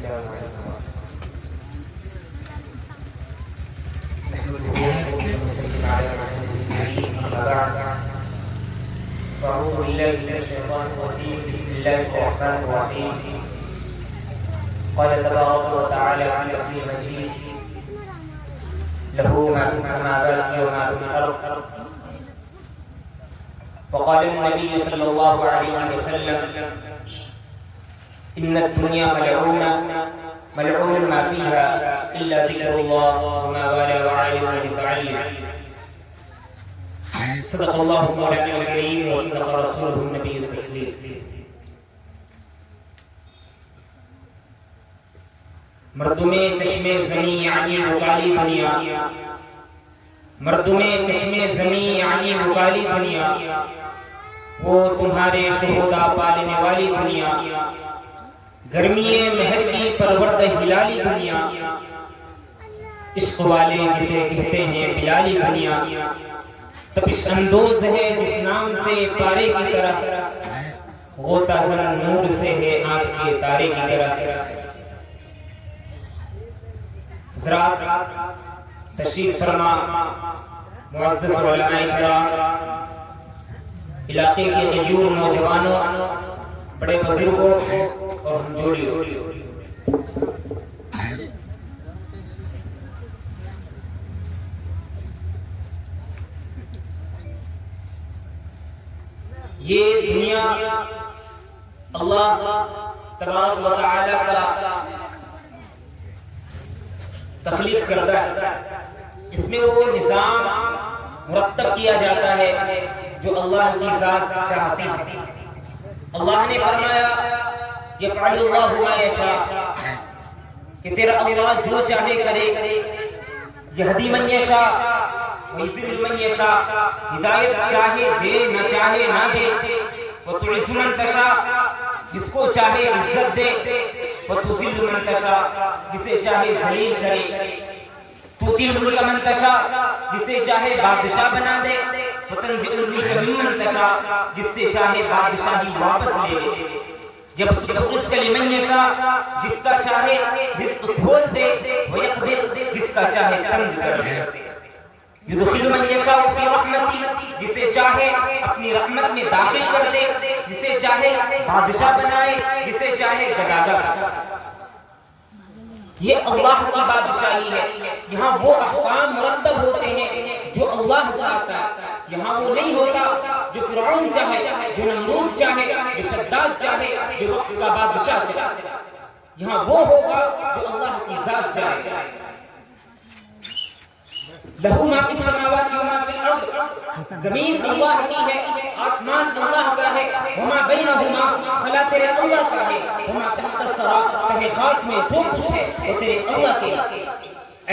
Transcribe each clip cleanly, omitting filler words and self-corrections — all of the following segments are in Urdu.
أعوذ بالله من الشيطان الرجيم. بسم الله الرحمن الرحيم. قال تبارك وتعالى في الحكيم المجيد: له ما في السماوات وما في الأرض. وقال النبي صلى الله عليه وسلم: إن الدنيا ملعون ما فيها إلا ذكر الله وما والى وعالم متعلم. صدق الله مولانا الكريم وصدق رسوله النبي التسليم. مردم چشم زمین یعنی وکالی دنیا، مردم چشم زمین یعنی وکالی دنیا، وہ تمہارے شہدا پالنے والی دنیا، گرمی مہر کی پرورد ہلالی دنیا، عشق والے جسے کہتے ہیں بلالی دنیا، تپش اندوز ہے جس نام سے پارے کی طرح، غوطہ زن نور سے ہے آنکھ کے تارے کی طرح. حضرات تشریف فرما، معزز علماء کرام، علاقے کے غیور نوجوانوں، بڑے بزرگوں اور ہمجوڑیوں، یہ دنیا اللہ تبارک و تعالی کا تخلیق کرتا ہے. اس میں وہ نظام مرتب کیا جاتا ہے جو اللہ کی ذات چاہتی ہے. اللہ نے فرمایا یفعل اللہ ما یشاء، کہ تیرا اللہ جو چاہے کرے. یہدی من یشاء ویضل من یشاء، ہدایت چاہے دے نہ چاہے نہ دے. وتعز من تشاء، جس کو چاہے عزت دے. وتذل من تشاء، جسے چاہے ذلیل کرے. تؤتی الملک من تشاء، جسے چاہے بادشاہ بنا دے. وتنزع الملک ممن تشاء، جس سے چاہے بادشاہی واپس لے لے. جب رزق لمن یشاء، جس کا چاہے رزق کھول دے. ویقدر، جس کا چاہے تنگ کر دے. یدخل من یشاء فی رحمتی، جسے چاہے اپنی رحمت میں داخل کر دے. جسے چاہے بادشاہ بنائے، جسے چاہے گداگر. یہ اللہ کی بادشاہی ہے. یہاں وہ احکام مرتب ہوتے ہیں جو اللہ چاہتا ہے. یہاں وہ نہیں ہوتا جو فرعون چاہے، جو نمرود چاہے، جو شداد چاہے، جو وقت کا بادشاہ چاہے. یہاں وہ ہوگا جو اللہ کی ذات چاہے. لہو ما فی السماوات و ما فی الارض، زمین اللہ کی ہے، آسمان اللہ کا ہے. وما بینہما، خلا تیرے اللہ کا ہے. وما تحت الثری، تہہ خاک میں جو کچھ ہے وہ تیرے اللہ کے ہے.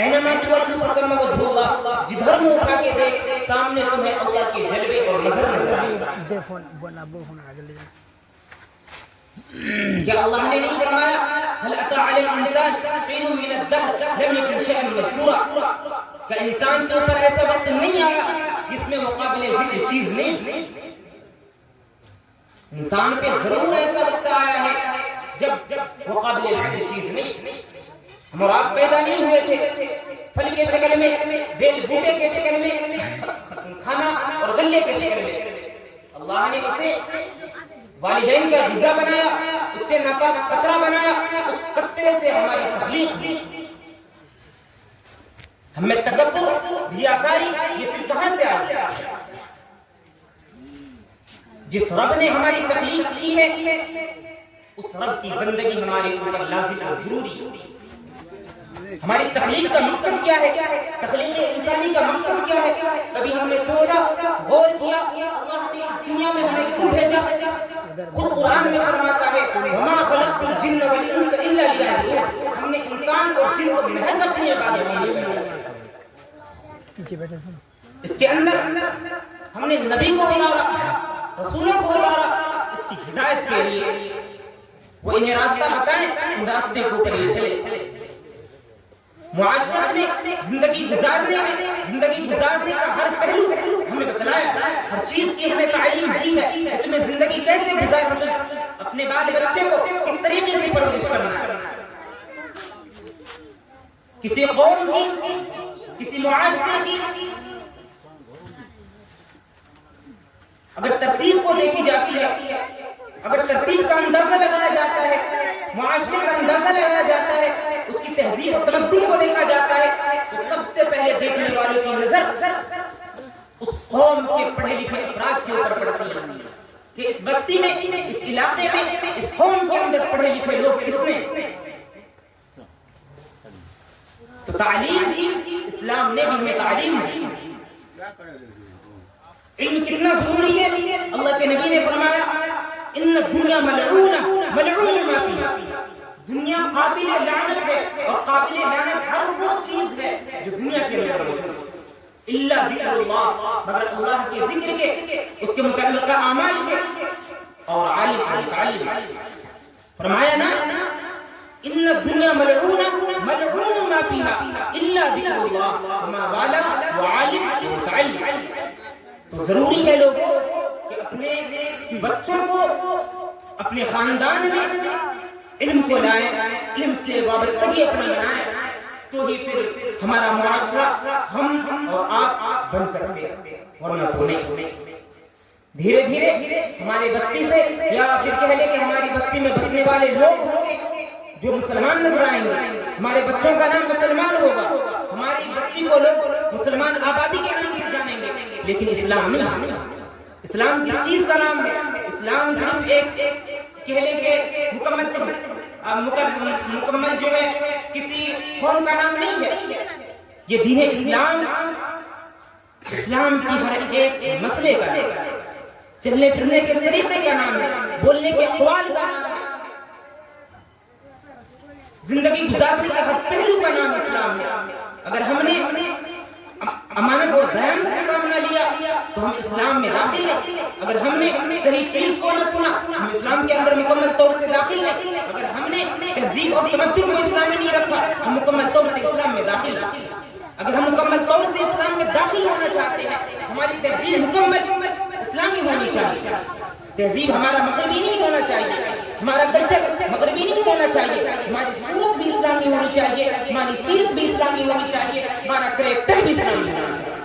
اینما تولوا فثم وجہ اللہ، جدھر منہ اٹھا کے دیکھ سامنے تمہیں اللہ کے جلوے اور نظر نظر آئے. کیا اللہ نے نہیں فرمایا هل اتى على الانسان حين من الدهر لم يكن شيئا مذكورا؟ کہ انسان کے اوپر ایسا وقت نہیں آیا جس میں مقابل ذکر چیز نہیں. انسان پہ ضرور ایسا وقت آیا ہے جب مقابل ذکر چیز نہیں. ہم اور آپ پیدا نہیں ہوئے تھے پھل کے شکل میں، بیل بوٹے کے شکل میں، کھانا اور غلے کے شکل میں. اللہ نے اسے والدین کا غذا بنایا، اس سے ناپاک قطرہ بنایا، اس قطرے سے ہماری تخلیق ہوئی. ہمیں تکبر، ریاکاری یہ پھر کہاں سے آ گیا؟ جس رب نے ہماری تخلیق کی ہے اس رب کی بندگی ہمارے اوپر لازم اور ضروری ہے. ہماری تخلیق کا مقصد کیا ہے؟ تخلیق انسانی کا مقصد کیا ہے؟ کبھی ہم نے سوچا، غور کیا اللہ نے اس دنیا میں ہمیں کیوں بھیجا؟ خود قرآن میں فرماتا ہے وما خلقت الجن والانس الا لیعبدون، ہم نے انسان اور جن کو محض اپنی عبادت کے لیے بنایا. اس کے اندر ہم نے نبی کو اتارا، رسولوں کو اتارا اس کی ہدایت کے لیے. وہ انہیں راستہ بتائیں، ان راستے کو پر یہ چلے. معاشرت میں زندگی گزارنے کا ہر پہلو ہمیں بتلایا، ہر چیز کی ہمیں تعلیم دی ہے کہ تمہیں زندگی کیسے گزارنی ہے، اپنے بال بچے کو کس طریقے سے پرورش کرنا ہے. کسی قوم کی، کسی معاشرے کی اگر ترتیب کو دیکھی جاتی ہے، اگر ترتیب کا اندازہ لگایا جاتا ہے، معاشرے کا اندازہ لگایا جاتا ہے، اس کی تہذیب و تمدن کو دیکھا جاتا ہے، تو سب سے پہلے دیکھنے والوں کی نظر اس قوم کے پڑھے لکھے افراد کے اوپر پڑتی ہے کہ اس بستی میں، اس علاقے میں، اس قوم کے اندر پڑھے لکھے لوگ کتنے ہیں۔ تو تعلیم کی، اسلام نے بھی ہمیں تعلیم دی۔ علم کتنا ضروری ہے، اللہ کے نبی نے فرمایا ان الدنیا ملعونہ ملعون ما فیہا، دنیا قابل لعنت ہے، اور قابل لعنت ہر وہ چیز ہے جو دنیا کے اندر موجود ہے، الا ذکر اللہ، مگر اللہ کے ذکر کے، اس کے متعلقہ اعمال کے، اور عالم کی تعلیم۔ فرمایا نا ان الدنیا ملعونہ ملعون ما فیہا الا ذکر اللہ وما والا وعالم ومتعلم۔ تو ضروری ہے لوگوں کہ اپنے بچوں کو اپنے خاندان میں علم کو لائیں، علم سے وابستگی اپنی بنائیں، تو ہی پھر ہمارا معاشرہ ہم اور آپ بن سکتے ہیں، ورنہ تو نہیں۔ دھیرے دھیرے ہماری بستی سے، یا پھر کہہ لیں کہ ہماری بستی میں بسنے والے لوگ ہوں گے جو مسلمان نظر آئیں گے، ہمارے بچوں کا نام مسلمان ہوگا، ہماری بستی کو لوگ مسلمان آبادی کے نام سے جانیں گے، لیکن اسلام نہیں۔ اسلام کس چیز کا نام ہے؟ اسلام صرف ایک کہہ لیں کہ مکمل جو ہے کسی قوم کا نام نہیں ہے، یہ دین اسلام اسلام کی ہر ایک مسئلے کا نام ہے، چلنے پھرنے کے طریقے کا نام ہے، بولنے کے اقوال کا نام ہے، زندگی گزارنے کا ہر پہلو کا نام اسلام ہے۔ اگر ہم نے امانت اور بیان سے کام نہ لیا تو ہم اسلام میں داخل ہیں، اگر ہم نے صحیح چیز کو نہ سنا ہم اسلام کے اندر مکمل طور سے داخل ہیں، اگر ہم نے تہذیب اور تمدن کو اسلام میں نہیں رکھا ہم مکمل طور سے اسلام میں داخل ہیں۔ اگر ہم مکمل طور سے اسلام میں داخل ہونا چاہتے ہیں، ہماری تہذیب مکمل اسلامی ہونی چاہیے، تہذیب ہمارا مغربی نہیں ہونا چاہیے، ہمارا کلچر مغربی نہیں ہونا چاہیے، ہماری صورت بھی اسلامی ہونی چاہیے، ہماری سیرت بھی اسلامی ہونی چاہیے، ہمارا کریکٹر بھی اسلامی ہونا چاہیے۔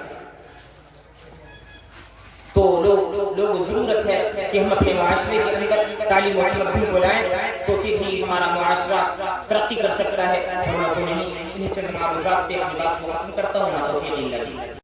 تو لوگوں ضرورت ہے کہ ہم اپنے معاشرے کے اندر تعلیم و تمدن کو لائیں، تو پھر ہی ہمارا معاشرہ ترقی کر سکتا ہے، ورنہ تو نہیں۔ انہیں چند معروضات پہ اپنی بات کو ختم کرتا ہوں۔